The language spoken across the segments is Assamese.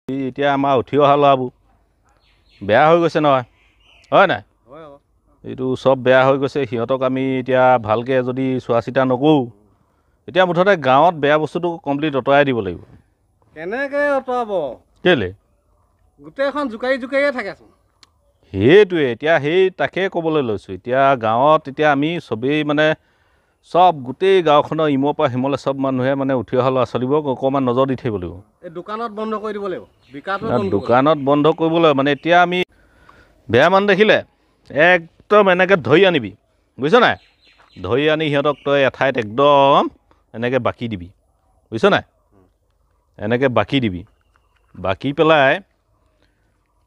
এতিয়া আমাৰ উঠি অহা ল'ৰাবোৰ বেয়া হৈ গৈছে নহয়, হয় নাই? এইটো চব বেয়া হৈ গৈছে। সিহঁতক আমি এতিয়া ভালকৈ যদি চোৱা চিতা নকৰোঁ, এতিয়া মুঠতে গাঁৱত বেয়া বস্তুটো কমপ্লিট আঁতৰাই দিব লাগিব। কেনেকৈ আঁতৰাব? কেলে গোটেইখন জোকাৰিয়ে থাকেচোন। সেইটোৱে এতিয়া তাকে ক'বলৈ লৈছোঁ। এতিয়া গাঁৱত এতিয়া আমি চবেই মানে চব গোটেই গাঁওখনৰ ইমৰ পৰা সিমলে চব মানুহে মানে উঠি অহা ল'ৰা ছোৱালীবোৰক অকণমান নজৰ দি থাকিব লাগিব। এই দোকানত বন্ধ কৰি দিব লাগিব, দোকানত বন্ধ কৰিব লাগিব। মানে এতিয়া আমি বেয়া মানুহ দেখিলে একদম এনেকৈ ধৰি আনিবি, বুজিছ নাই? ধৰি আনি সিহঁতক তই এঠাইত একদম এনেকৈ বাকি দিবি, বুজিছ নাই? এনেকৈ বাকি দিবি, বাকি পেলাই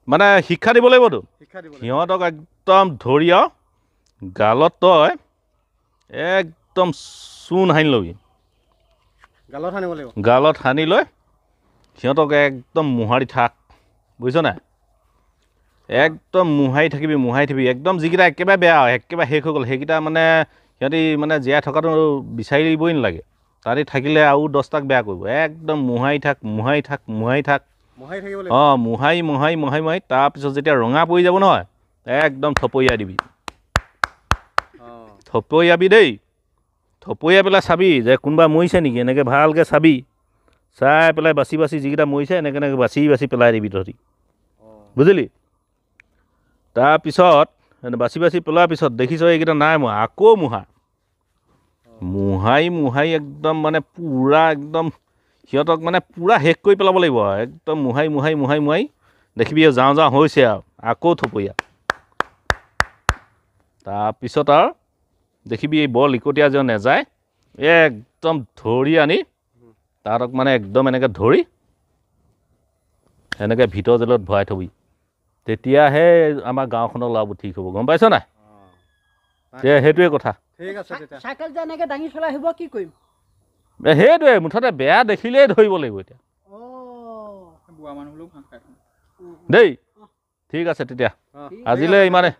মানে শিক্ষা দিব লাগিবতো। সিহঁতক একদম ধৰি আৰু গালত তই একদম চূণ সানি ল'বি, গালত সানিব লাগিব। গালত সানি লৈ সিহঁতক একদম মোহাৰি থাক, বুজিছ নাই? একদম মোহাৰি থাকিবি একদম যিকেইটা একেবাৰে বেয়া একেবাৰে শেষ হৈ গ'ল সেইকেইটা মানে সিহঁতি মানে জীয়াই থকাটো বিচাৰিবই নালাগে। তাহাঁতি থাকিলে আৰু 10টাক বেয়া কৰিব। একদম মোহাৰি থাক। অঁ, মোহাৰি তাৰপিছত যেতিয়া ৰঙা পৰি যাব নহয়, একদম থপৰিয়াই দিবি। থপৰিয়াবি দেই। থপৰিয়াই পেলাই চাবি যে কোনোবা মৰিছে নেকি, এনেকৈ ভালকৈ চাবি। চাই পেলাই বাচি যিকেইটা মৰিছে এনেকৈ বাচি পেলাই দিবি তহঁতি, বুজিলি? তাৰপিছত বাচি পেলোৱাৰ পিছত দেখিছ এইকেইটা নাই মৰা, আকৌ মোহাৰি একদম মানে পূৰা একদম সিহঁতক মানে পূৰা শেষ কৰি পেলাব লাগিব আৰু একদম মোহাৰি দেখিবি যাওঁ হৈছে আৰু আকৌ থপৰীয়া। তাৰপিছত আৰু দেখিবি এই বৰ লিকটীয়া যেন নেযায়, একদম ধৰি আনি তাহাঁতক মানে একদম এনেকৈ ধৰি এনেকৈ ভিতৰ জেলত ভৰাই থবি। তেতিয়াহে আমাৰ গাঁওখনৰ ল'ৰাবোৰ ঠিক হ'ব, গম পাইছ নাই? সেইটোৱে কথা। চাইকেল যে এনেকৈ দাঙি চলাই আহিব, কি কৰিম? সেইটোৱে মুঠতে বেয়া দেখিলেই ধৰিব লাগিব এতিয়া দেই। ঠিক আছে তেতিয়া আজিলৈ ইমানে।